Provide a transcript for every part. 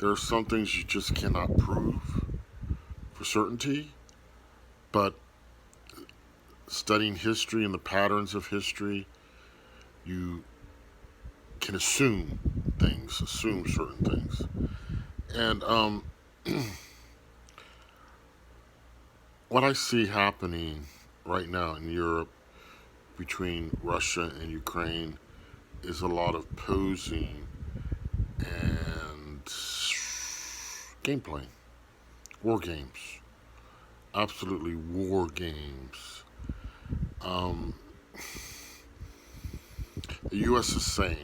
There are some things you just cannot prove for certainty, but studying history and the patterns of history, you can assume certain things. And what I see happening right now in Europe between Russia and Ukraine is a lot of posing and gameplay, war games, absolutely war games. Um, the U.S. is saying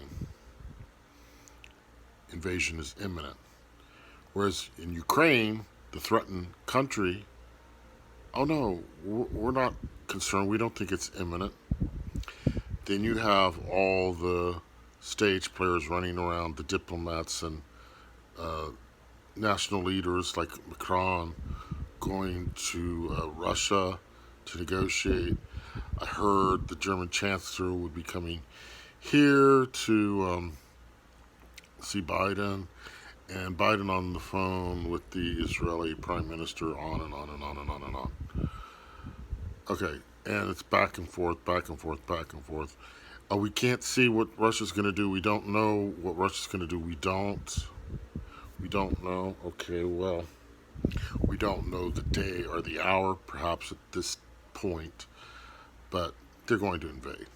invasion is imminent, whereas in Ukraine, the threatened country, oh no, we're not concerned. We don't think it's imminent. Then you have all the stage players running around, the diplomats and uh, national leaders like Macron going to Russia to negotiate. I heard the German chancellor would be coming here to see Biden, and Biden on the phone with the Israeli prime minister, on and on and on and on and on. Okay, and it's back and forth, back and forth, back and forth. We can't see what Russia's going to do. We don't know what Russia's going to do. We don't. We don't know. Okay, well, we don't know the day or the hour, perhaps at this point, but they're going to invade.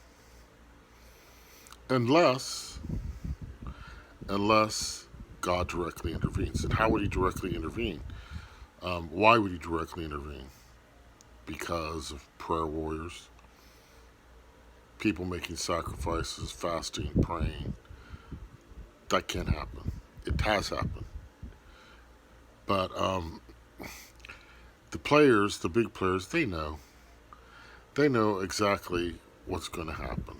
Unless, unless God directly intervenes. And how would he directly intervene? Why would he directly intervene? Because of prayer warriors, people making sacrifices, fasting, praying. That can't happen. It has happened. But the players, the big players, they know. They know exactly what's going to happen.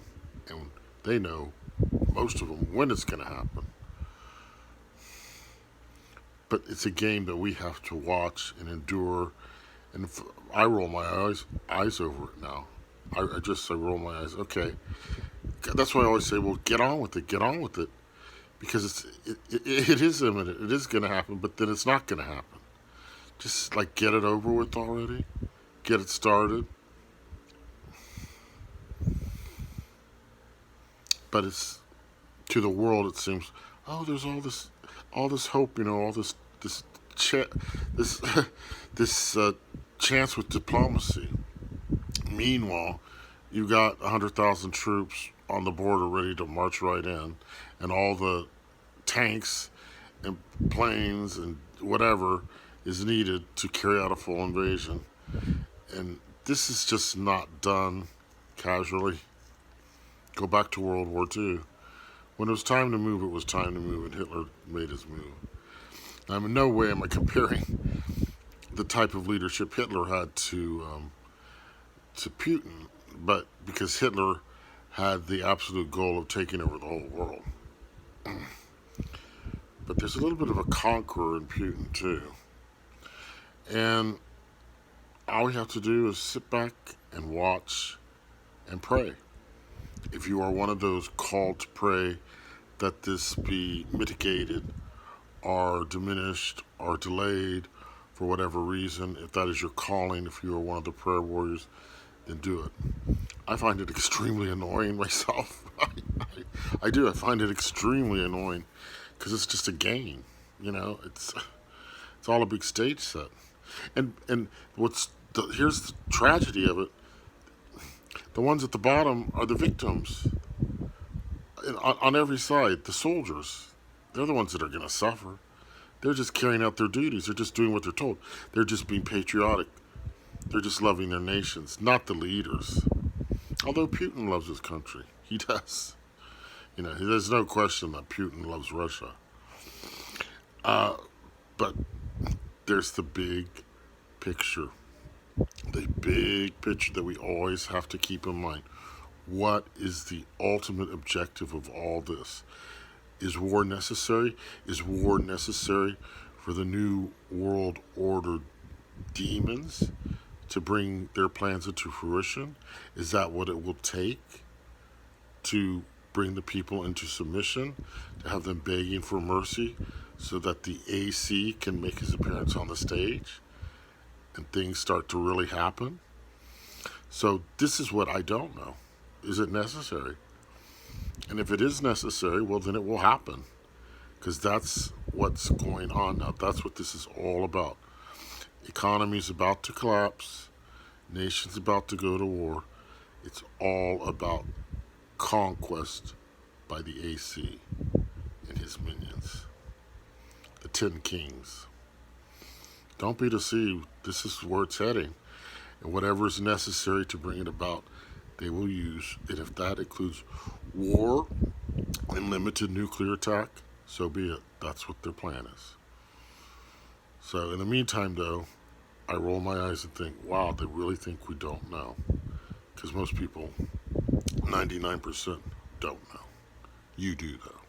And they know, most of them, when it's going to happen. But it's a game that we have to watch and endure. And if I roll my eyes over it now. I roll my eyes. Okay, that's why I always say, well, get on with it. Get on with it, because it is imminent. It is going to happen, but then it's not going to happen. Just like get it over with already. Get it started. But it's to the world. It seems, oh, there's all this hope. All this this chance with diplomacy. Meanwhile, you got 100,000 troops on the border ready to march right in, and all the tanks and planes and whatever is needed to carry out a full invasion. And this is just not done casually. Go back to World War II. When it was time to move, it was time to move, and Hitler made his move. Now, in no way am I comparing the type of leadership Hitler had to Putin, but because Hitler had the absolute goal of taking over the whole world. But there's a little bit of a conqueror in Putin too. And all we have to do is sit back and watch and pray. If you are one of those called to pray that this be mitigated or diminished or delayed for whatever reason, if that is your calling, if you are one of the prayer warriors, then do it. I find it extremely annoying myself. I do. I find it extremely annoying because it's just a game. It's all a big stage set. And here's the tragedy of it. The ones at the bottom are the victims. On every side, the soldiers. They're the ones that are going to suffer. They're just carrying out their duties. They're just doing what they're told. They're just being patriotic. They're just loving their nations, not the leaders. Although Putin loves his country. He does. There's no question that Putin loves Russia. But there's the big picture. The big picture that we always have to keep in mind. What is the ultimate objective of all this? Is war necessary? Is war necessary for the new world order demons to bring their plans into fruition? Is that what it will take to bring the people into submission, to have them begging for mercy so that the AC can make his appearance on the stage and things start to really happen. So this is what I don't know. Is it necessary? And if it is necessary, well, then it will happen. Because that's what's going on now. That's what this is all about. Economy's about to collapse. Nation's about to go to war. It's all about conquest by the AC and his minions, the 10 kings. Don't be deceived. This is where it's heading. And whatever is necessary to bring it about, they will use. And if that includes war and limited nuclear attack, so be it. That's what their plan is. So in the meantime, though, I roll my eyes and think, wow, they really think we don't know. Because most people, 99%, don't know. You do, though.